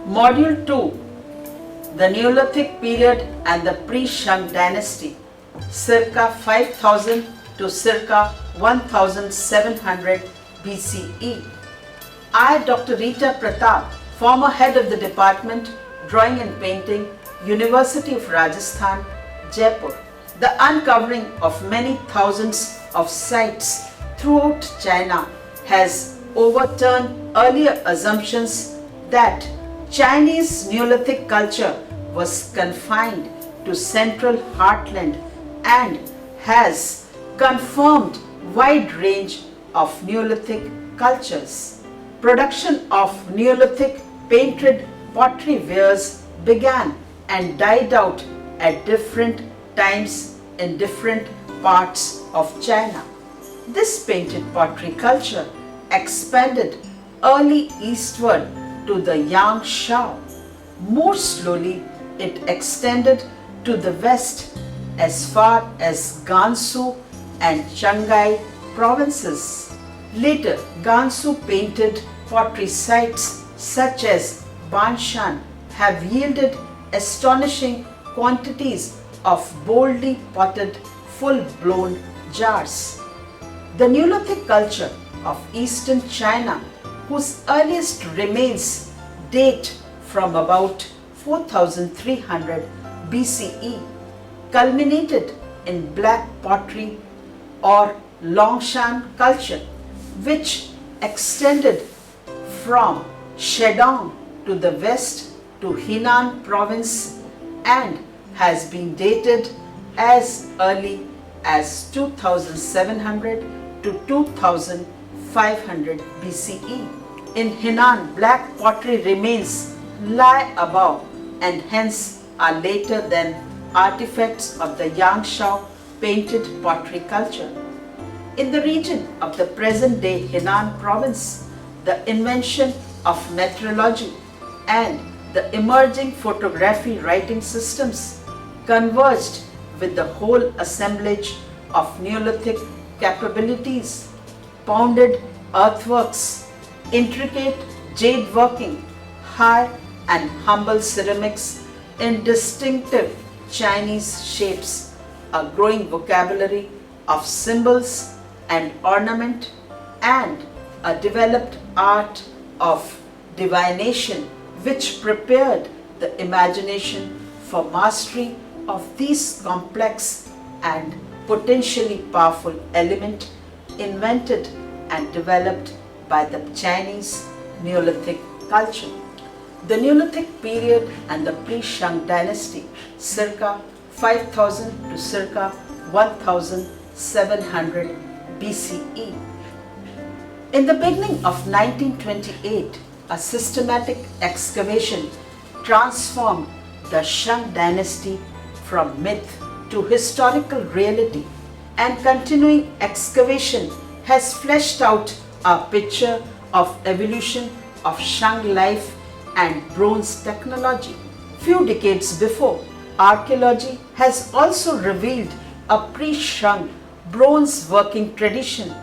Module 2, the Neolithic period and the Pre-Shang Dynasty, circa 5000 to circa 1700 B.C.E. I, Dr. Rita Pratap, former head of the Department, Drawing and Painting, University of Rajasthan, Jaipur. The uncovering of many thousands of sites throughout China has overturned earlier assumptions that Chinese Neolithic culture was confined to central heartland and has confirmed wide range of Neolithic cultures. Production of Neolithic painted pottery wares began and died out at different times in different parts of China. This painted pottery culture expanded early eastward to the Yangshan. More slowly, it extended to the west as far as Gansu and Shanghai provinces. Later, Gansu painted pottery sites such as Banshan have yielded astonishing quantities of boldly potted full-blown jars. The Neolithic culture of eastern China, whose earliest remains date from about 4300 B.C.E., culminated in black pottery or Longshan culture, which extended from Shedong to the west to Henan province and has been dated as early as 2700 to 2500 BCE. In Henan, black pottery remains lie above and hence are later than artifacts of the Yangshan painted pottery culture. In the region of the present-day Henan province, the invention of metrology and the emerging photography writing systems converged with the whole assemblage of Neolithic capabilities. Pounded earthworks, intricate jade working, high and humble ceramics in distinctive Chinese shapes, a growing vocabulary of symbols and ornament, and a developed art of divination which prepared the imagination for mastery of these complex and potentially powerful element invented and developed by the Chinese Neolithic culture. The Neolithic period and the Pre-Shang Dynasty, circa 5000 to circa 1700 BCE. In the beginning of 1928, a systematic excavation transformed the Shang Dynasty from myth to historical reality, and continuing excavation has fleshed out a picture of evolution of Shang life and bronze technology. Few decades before, archaeology has also revealed a pre-Shang bronze working tradition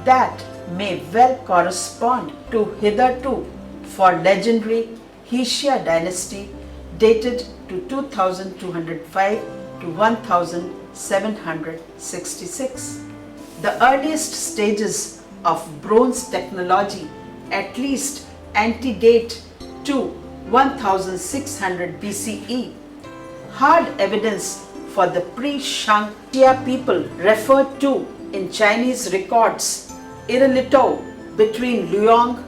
that may well correspond to hitherto for legendary Hsia dynasty dated to 2205 to 1766. The earliest stages of bronze technology at least antedate to 1600 BCE. Hard evidence for the pre-Shang Xia people referred to in Chinese records Irilitou between Luoyang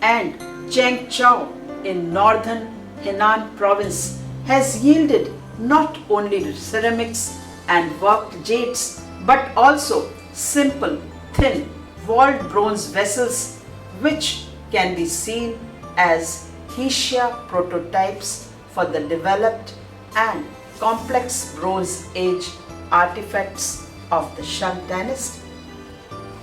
and Chengchao in northern Henan province has yielded not only ceramics and worked jades but also simple, thin, walled bronze vessels which can be seen as Hsia prototypes for the developed and complex Bronze Age artifacts of the Shang dynasty.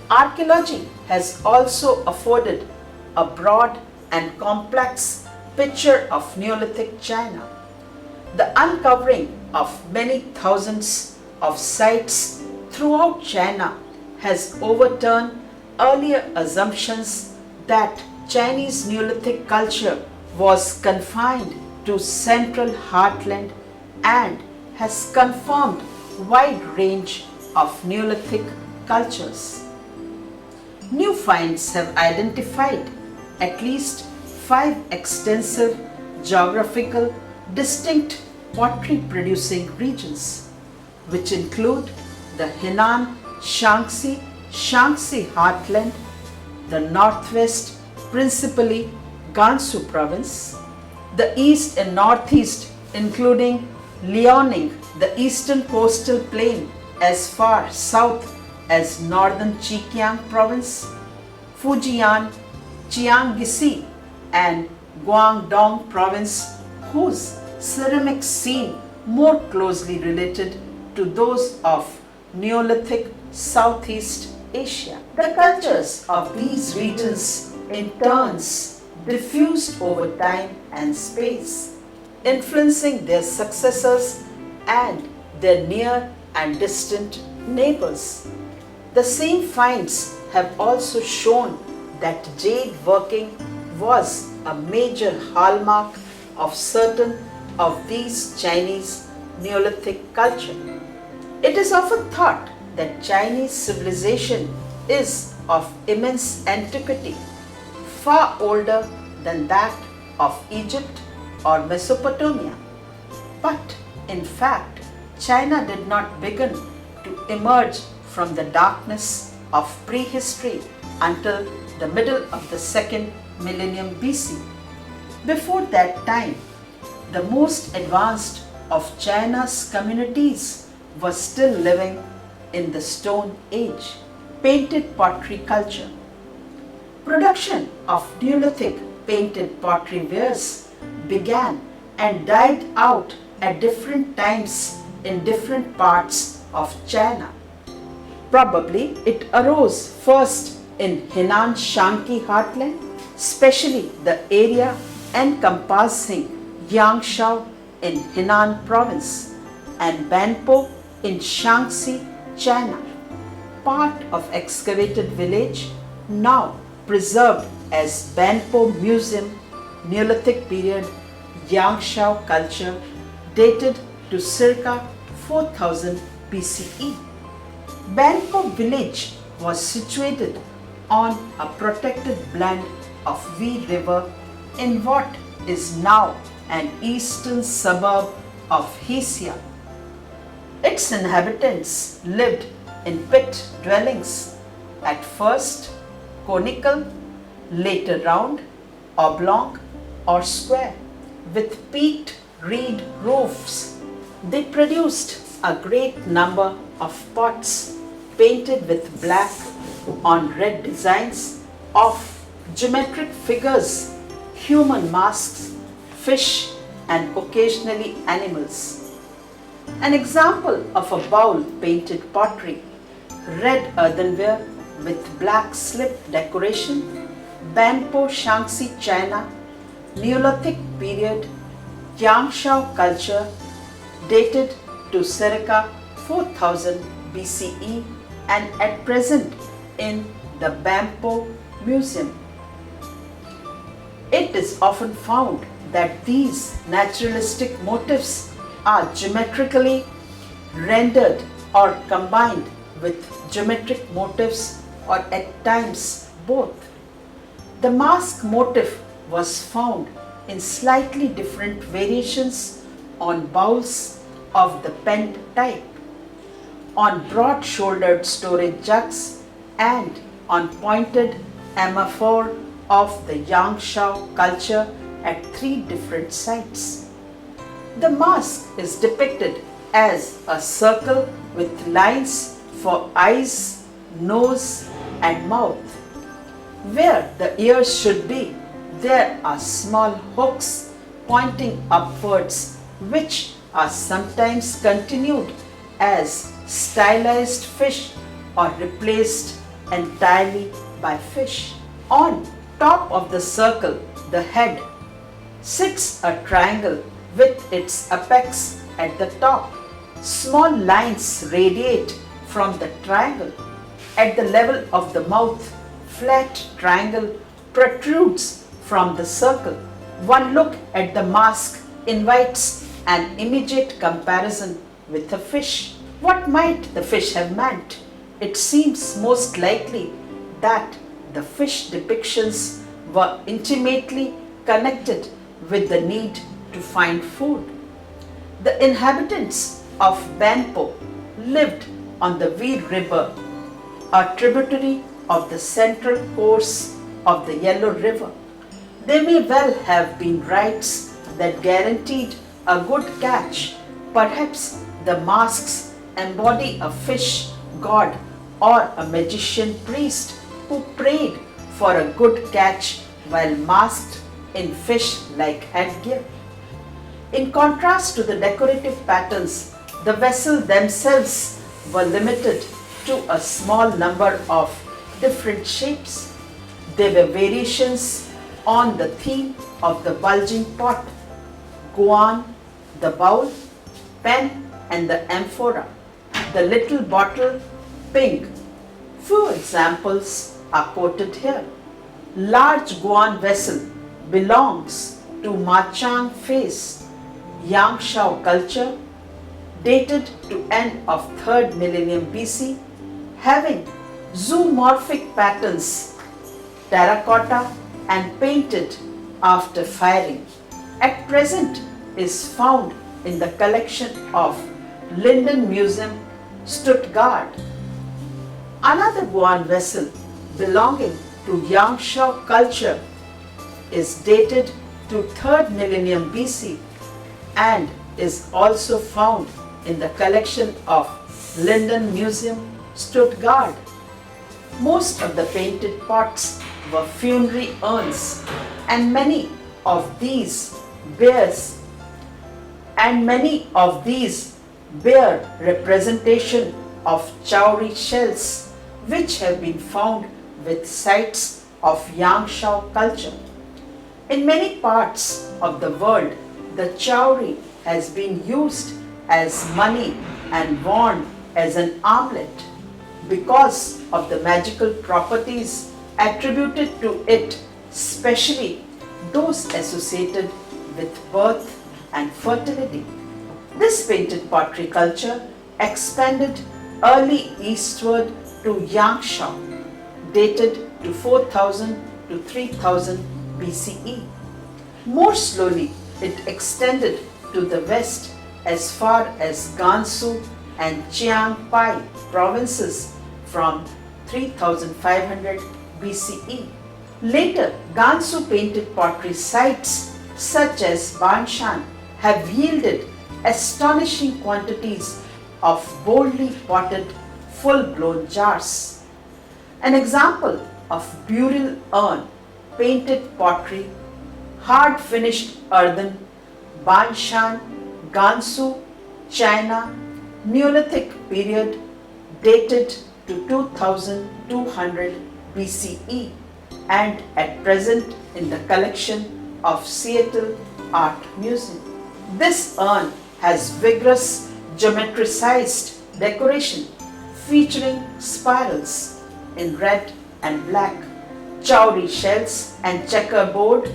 Archaeology has also afforded a broad and complex picture of Neolithic China. The uncovering of many thousands of sites throughout China has overturned earlier assumptions that Chinese Neolithic culture was confined to central heartland and has confirmed wide range of Neolithic cultures. New finds have identified at least 5 extensive geographical distinct pottery producing regions, which include the Henan Shaanxi heartland, the northwest principally Gansu province, the east and northeast including Liaoning, the eastern coastal plain as far south as northern Zhejiang province, Fujian, Jiangxi and Guangdong province, whose ceramic scene more closely related to those of Neolithic Southeast Asia. The cultures of these regions in turns diffused over time and space, influencing their successors and their near and distant neighbors. The same finds have also shown that jade working was a major hallmark of certain of these Chinese Neolithic culture. It is often thought that Chinese civilization is of immense antiquity, far older than that of Egypt or Mesopotamia. But in fact, China did not begin to emerge from the darkness of prehistory until the middle of the second millennium BC. Before that time, the most advanced of China's communities were still living in the Stone Age, painted pottery culture. Production of Neolithic painted pottery wares began and died out at different times in different parts of China. Probably it arose first in Henan Shaanxi heartland, especially the area encompassing Yangshao in Henan province and Banpo in Shaanxi, China, part of excavated village now preserved as Banpo Museum, Neolithic period Yangshao culture dated to circa 4000 BCE. Banpo village was situated on a protected bland of Vi River in what is now an eastern suburb of Hesia. Its inhabitants lived in pit dwellings, at first conical, later round, oblong or square, with peaked reed roofs. They produced a great number of pots painted with black on red designs of geometric figures, human masks, fish and occasionally animals. An example of a bowl painted pottery, red earthenware with black slip decoration, Banpo Shaanxi China, Neolithic period, Yangshao culture, dated to circa 4000 BCE and at present in the Banpo Museum. It is often found that these naturalistic motifs are geometrically rendered or combined with geometric motifs or at times both. The mask motif was found in slightly different variations on bowls of the pent type, on broad-shouldered storage jugs and on pointed amphora of the Yangshao culture at 3 different sites. The mask is depicted as a circle with lines for eyes, nose and mouth. Where the ears should be, there are small hooks pointing upwards, which are sometimes continued as stylized fish or replaced entirely by fish. On top of the circle, the head, sits a triangle with its apex at the top. Small lines radiate from the triangle. At the level of the mouth, flat triangle protrudes from the circle. One look at the mask invites an immediate comparison with a fish. What might the fish have meant? It seems most likely that the fish depictions were intimately connected with the need to find food. The inhabitants of Banpo lived on the Veer River, a tributary of the central course of the Yellow River. They may well have been rites that guaranteed a good catch. Perhaps the masks embody a fish god or a magician priest who prayed for a good catch while masked in fish-like headgear. In contrast to the decorative patterns, the vessels themselves were limited to a small number of different shapes. There were variations on the theme of the bulging pot, guan, the bowl, pen and the amphora, the little bottle, pink. Few examples are quoted here. Large guan vessel belongs to Machang phase, Yangshao culture, dated to end of 3rd millennium BC, having zoomorphic patterns, terracotta and painted after firing. At present is found in the collection of Linden Museum, Stuttgart. Another guan vessel belonging to Yangshao culture is dated to 3rd millennium BC and is also found in the collection of Linden Museum, Stuttgart. Most of the painted pots were funerary urns, and many of these bear representation of cowrie shells, which have been found with sites of Yangshao culture. In many parts of the world, the cowrie has been used as money and worn as an amulet. Because of the magical properties attributed to it, especially those associated with birth and fertility. This painted pottery culture expanded early eastward to Yangshao, dated to 4000 to 3000 BCE. More slowly, it extended to the west as far as Gansu and Chiangpai provinces from 3500 BCE. Later, Gansu painted pottery sites such as Banshan have yielded astonishing quantities of boldly potted full-blown jars. An example of burial urn, painted pottery, hard finished earthen, Banshan, Gansu, China, Neolithic period, dated to 2200 BCE and at present in the collection of Seattle Art Museum. This urn has vigorous geometricized decoration featuring spirals in red and black, cowrie shells and checkerboard,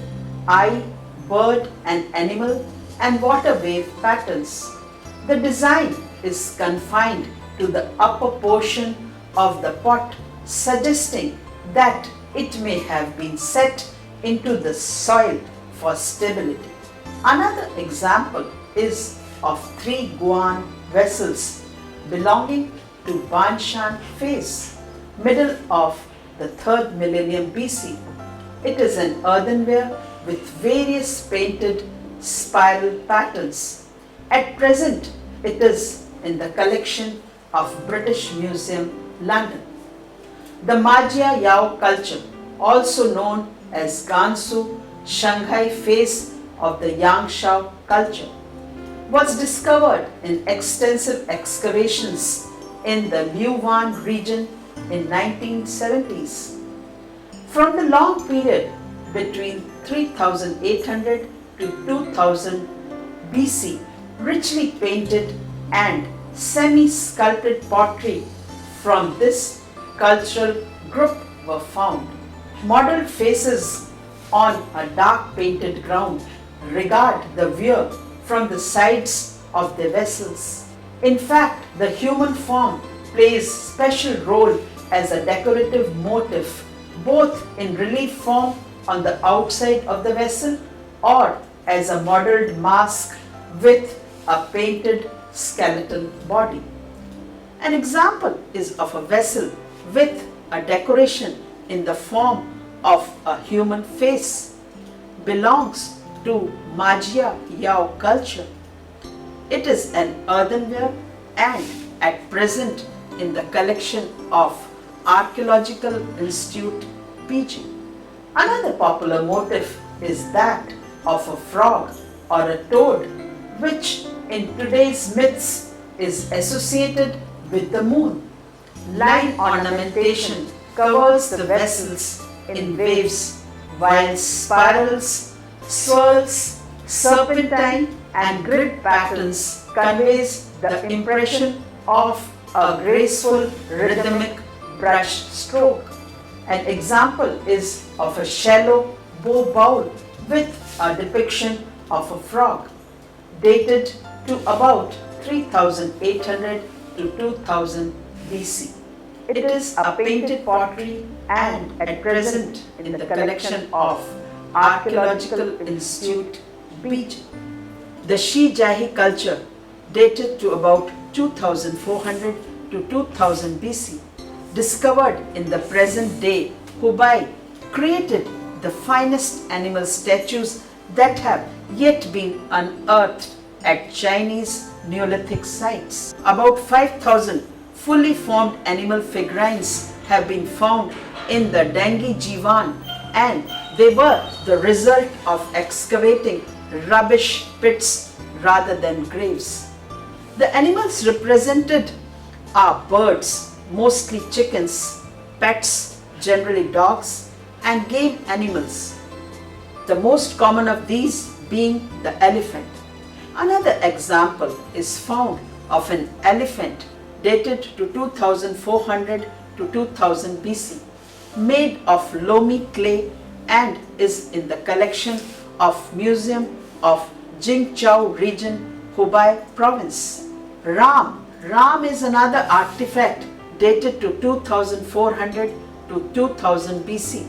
eye, bird and animal and water wave patterns. The design is confined to the upper portion of the pot, suggesting that it may have been set into the soil for stability. Another example is of 3 guan vessels belonging to Banshan phase, middle of the 3rd millennium BC. It is an earthenware with various painted spiral patterns. At present, it is in the collection of British Museum, London. The Majia Yao culture, also known as Gansu Shanghai phase of the Yangshao culture, was discovered in extensive excavations in the Liuwan region in 1970s. From the long period between 3800 to 2000 BC, richly painted and semi-sculpted pottery from this cultural group were found. Model faces on a dark painted ground regard the wear from the sides of their vessels. In fact, the human form plays special role as a decorative motif both in relief form on the outside of the vessel or as a modeled mask with a painted skeletal body. An example is of a vessel with a decoration in the form of a human face. Belongs to Majia Yao culture. It is an earthenware and at present in the collection of Archaeological Institute, Beijing. Another popular motif is that of a frog or a toad, which in today's myths is associated with the moon. Line ornamentation covers the vessels in waves, while spirals, swirls, serpentine and grid patterns conveys the impression of a graceful rhythmic brush stroke. An example is of a shallow bow bowl with a depiction of a frog, dated to about 3800 to 2000 BC. It is a painted pottery and at present in the collection of Archaeological Institute, Beijing. The Shijiahe culture, dated to about 2400 to 2000 BC, discovered in the present day Hubei, created the finest animal statues that have yet been unearthed at Chinese Neolithic sites. About 5,000 fully formed animal figurines have been found in the Dengi Jivan, and they were the result of excavating rubbish pits rather than graves. The animals represented are birds, mostly chickens, pets, generally dogs, and game animals. The most common of these being the elephant. Another example is found of an elephant dated to 2400 to 2000 BC, made of loamy clay and is in the collection of Museum of Jingzhou region, Hubei province. Ram is another artifact dated to 2400 to 2000 BC,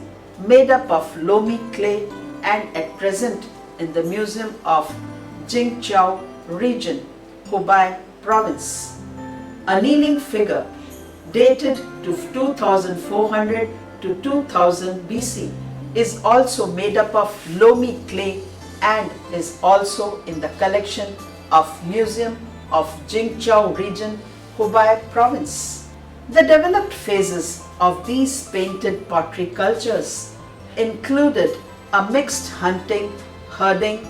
made up of loamy clay and at present in the Museum of Jingzhou region, Hubei province. A kneeling figure dated to 2400 to 2000 BC is also made up of loamy clay and is also in the collection of Museum of Jingzhou region, Hubei province. The developed phases of these painted pottery cultures included a mixed hunting, herding,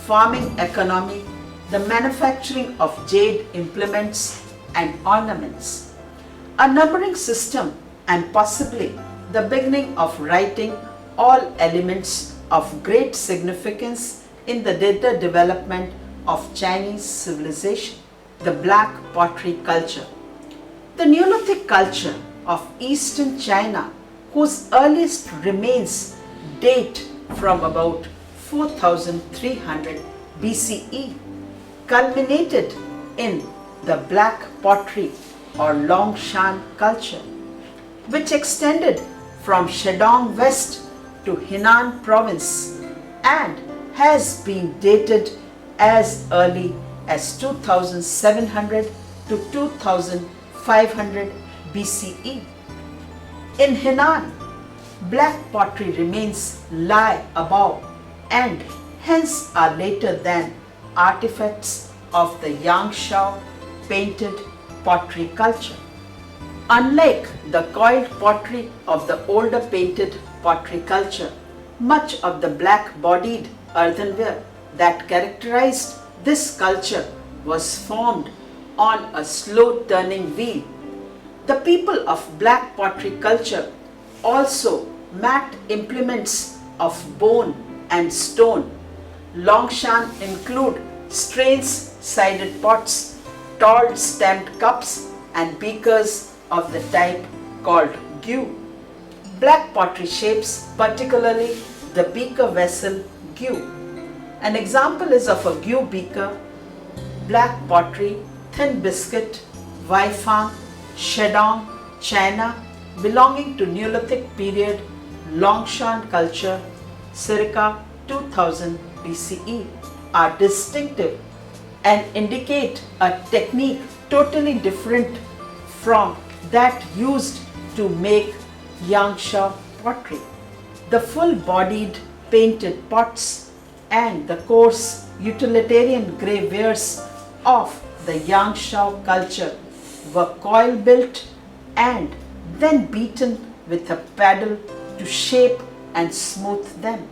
farming economy, the manufacturing of jade implements and ornaments, a numbering system, and possibly the beginning of writing, all elements of great significance in the later development of Chinese civilization. The black pottery culture. The Neolithic culture of eastern China, whose earliest remains date from about 4300 BCE, culminated in the black pottery or Longshan culture, which extended from Shandong west to Henan province and has been dated as early as 2700 to 2500 BCE. In Henan, black pottery remains lie above and hence are later than artifacts of the Yangshao painted pottery culture. Unlike the coiled pottery of the older painted pottery culture, much of the black-bodied earthenware that characterized this culture was formed on a slow-turning wheel. The people of black pottery culture also matte implements of bone and stone. Longshan include strange-sided pots, tall stamped cups and beakers of the type called gu. Black pottery shapes, particularly the beaker vessel Gu. An example is of a Gu beaker, black pottery, thin biscuit, Weifang, Shedong, China, belonging to Neolithic period Longshan culture circa 2000 BCE, are distinctive and indicate a technique totally different from that used to make Yangshan pottery. The full-bodied painted pots and the coarse utilitarian grey wares of the Yangshan culture were coil-built and then beaten with a paddle to shape and smooth them.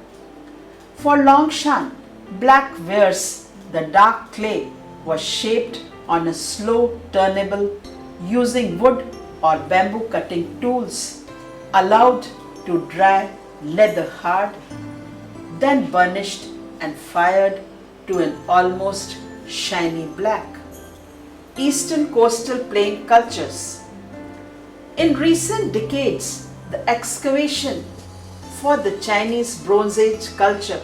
For Longshan black wares, the dark clay was shaped on a slow turnable using wood or bamboo cutting tools, allowed to dry leather hard, then burnished and fired to an almost shiny black. Eastern coastal plain cultures. In recent decades, the excavation for the Chinese Bronze Age culture.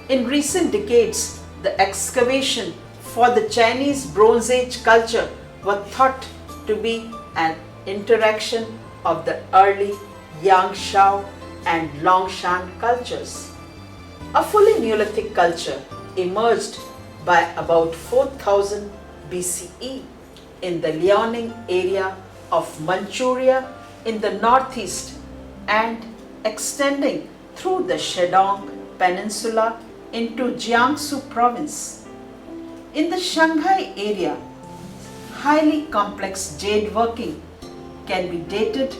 In recent decades, the excavation for the Chinese Bronze Age culture were thought to be an interaction of the early Yangshan and Longshan cultures. A fully Neolithic culture emerged by about 4000 BCE in the Liaoning area of Manchuria in the northeast and extending through the Shedong Peninsula into Jiangsu province. In the Shanghai area, highly complex jade working can be dated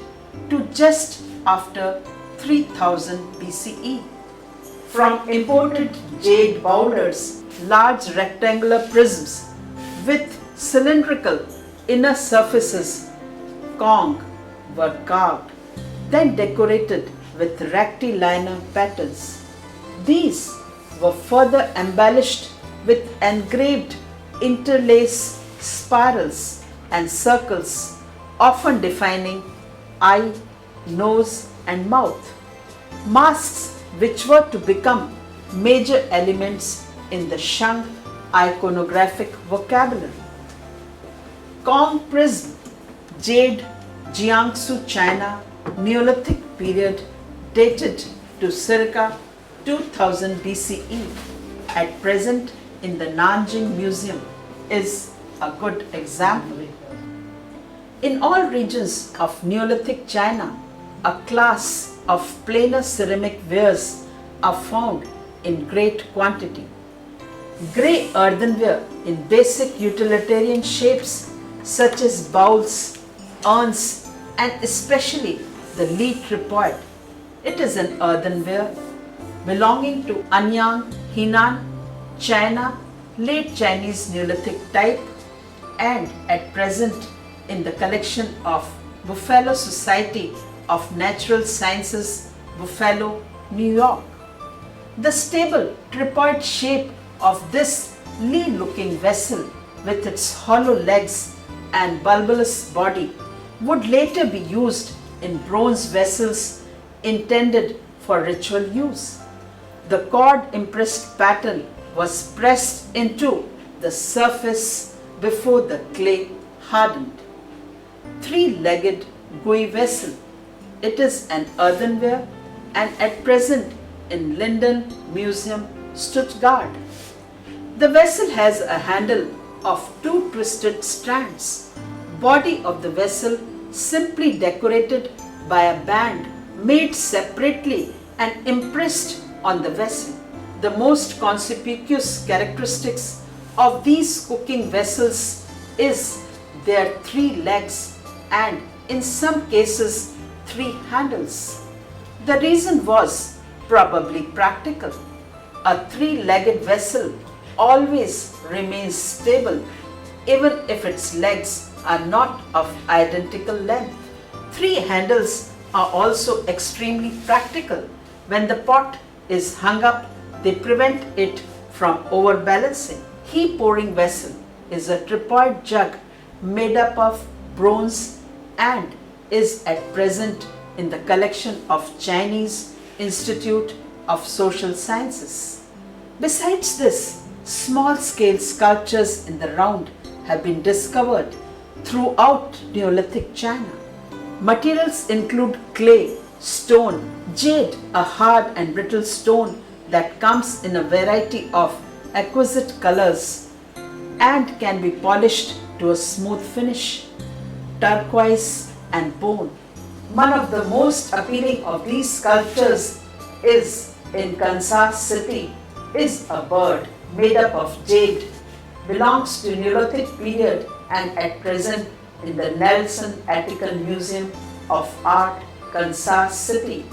to just after 3000 BCE. From imported jade boulders, large rectangular prisms with cylindrical inner surfaces, Kong, were carved, then decorated with rectilinear patterns. These were further embellished with engraved interlace spirals and circles, often defining eye, nose, and mouth. Masks which were to become major elements in the Shang iconographic vocabulary. Kong prism, jade, Jiangsu, China, Neolithic period dated to circa 2000 BCE, at present in the Nanjing Museum, is a good example. In all regions of Neolithic China, a class of planar ceramic wares are found in great quantity. Grey earthenware in basic utilitarian shapes such as bowls, urns, and especially the Li tripod. It is an earthenware belonging to Anyang, Henan, China, late Chinese Neolithic type, and at present in the collection of Buffalo Society of Natural Sciences, Buffalo, New York. The stable tripod shape of this Li-looking vessel with its hollow legs and bulbous body would later be used in bronze vessels intended for ritual use. The cord impressed pattern was pressed into the surface before the clay hardened. Three-legged Gui vessel. It is an earthenware and at present in Linden Museum, Stuttgart. The vessel has a handle of two twisted strands. Body of the vessel simply decorated by a band made separately and impressed on the vessel. The most conspicuous characteristics of these cooking vessels is their three legs and in some cases 3 handles. The reason was probably practical. A three-legged vessel always remains stable even if its legs are not of identical length. 3 handles are also extremely practical. When the pot is hung up, they prevent it from overbalancing. He pouring vessel is a tripod jug made up of bronze and is at present in the collection of Chinese Institute of social sciences. Besides this, small-scale sculptures in the round have been discovered throughout Neolithic China. Materials include clay, stone, jade, a hard and brittle stone that comes in a variety of exquisite colors and can be polished to a smooth finish, turquoise and bone. One of the most appealing of these sculptures is in Kansas City is a bird made up of jade, belongs to Neolithic period and at present in the Nelson Attica Museum of Art, Kansas City.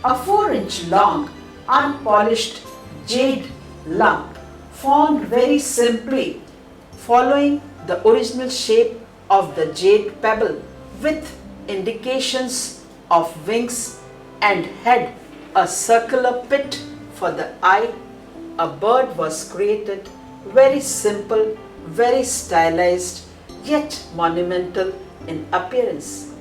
A 4-inch long, unpolished jade lump formed very simply following the original shape of the jade pebble with indications of wings and head, a circular pit for the eye. A bird was created, very simple, very stylized, yet monumental in appearance.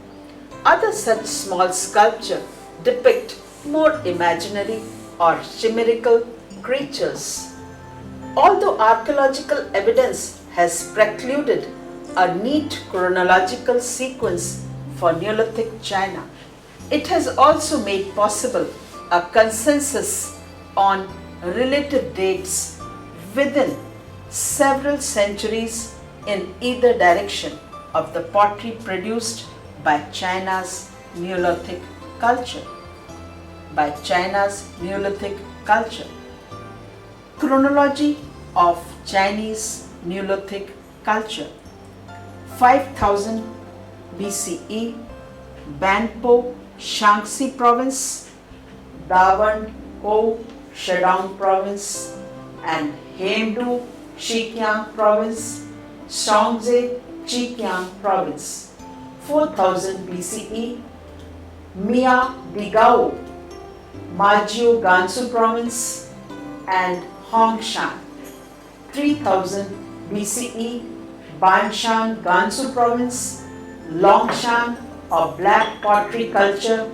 Other such small sculpture depict more imaginary or chimerical creatures. Although archaeological evidence has precluded a neat chronological sequence for Neolithic China, it has also made possible a consensus on relative dates within several centuries in either direction of the pottery produced by China's Neolithic culture. Chronology of Chinese Neolithic culture. 5000 B.C.E. Banpo, Shaanxi Province, Dawan Kou, Shandong Province, and Hemdu, Zhejiang Province, Songzhe, Zhejiang Province. 4000 B.C.E. Mia Digao, Majiu, Gansu Province, and Hongshan. 3000 B.C.E. Banshan, Gansu Province, Longshan of Black Pottery Culture,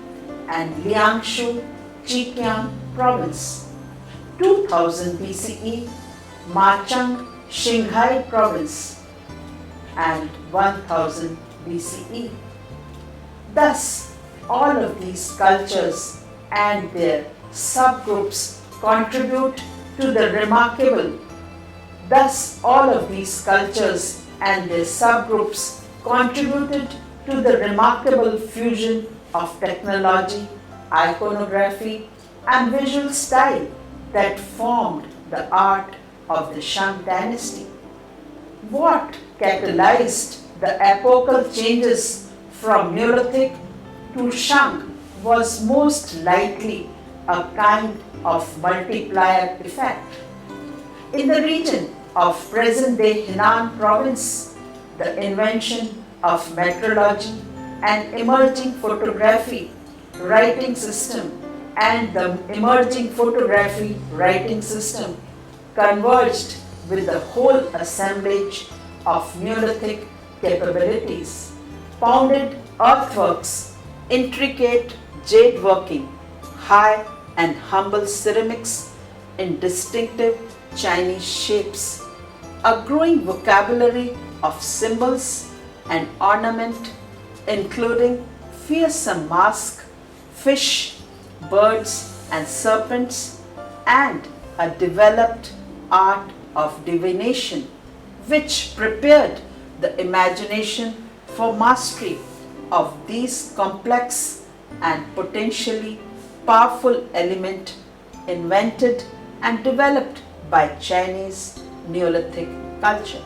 and Liangshu, Zhejiang Province. 2000 B.C.E. Machang, Qinghai Province, and 1000 B.C.E. Thus, all of these cultures and their subgroups contribute to the remarkable. Thus, all of these cultures and their subgroups contributed to the remarkable fusion of technology, iconography, and visual style that formed the art of the Shang Dynasty. What catalyzed the epochal changes from Neolithic to Shang was most likely a kind of multiplier effect. In the region of present-day Henan province, the invention of metrology and emerging photography writing system converged with the whole assemblage of Neolithic capabilities. Pounded earthworks, intricate jade working, high and humble ceramics in distinctive Chinese shapes, a growing vocabulary of symbols and ornament including fearsome mask, fish, birds and serpents, and a developed art of divination which prepared the imagination for mastery of these complex and potentially powerful element invented and developed by Chinese Neolithic culture.